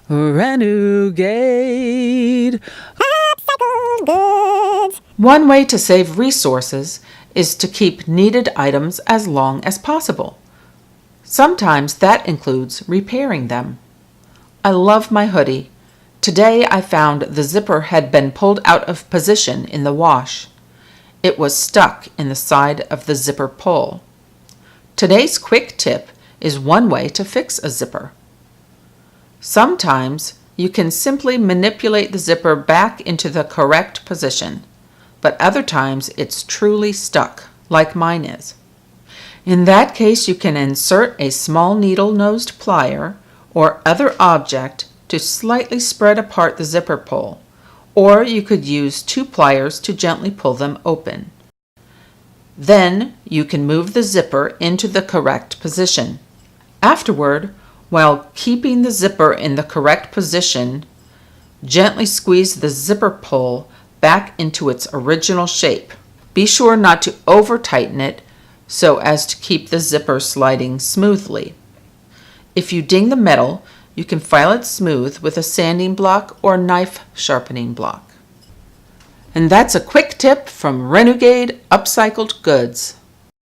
Renegade. Upcycled goods. One way to save resources is to keep needed items as long as possible. Sometimes that includes repairing them. I love my hoodie. Today I found the zipper had been pulled out of position in the wash. It was stuck in the side of the zipper pull. Today's quick tip is one way to fix a zipper. Sometimes you can simply manipulate the zipper back into the correct position, but other times it's truly stuck, like mine is. In that case, you can insert a small needle-nosed plier or other object to slightly spread apart the zipper pull, or you could use 2 pliers to gently pull them open. Then you can move the zipper into the correct position. Afterward, while keeping the zipper in the correct position, gently squeeze the zipper pull back into its original shape. Be sure not to over-tighten it so as to keep the zipper sliding smoothly. If you ding the metal, you can file it smooth with a sanding block or knife sharpening block. And that's a quick tip from Renegade Upcycled Goods.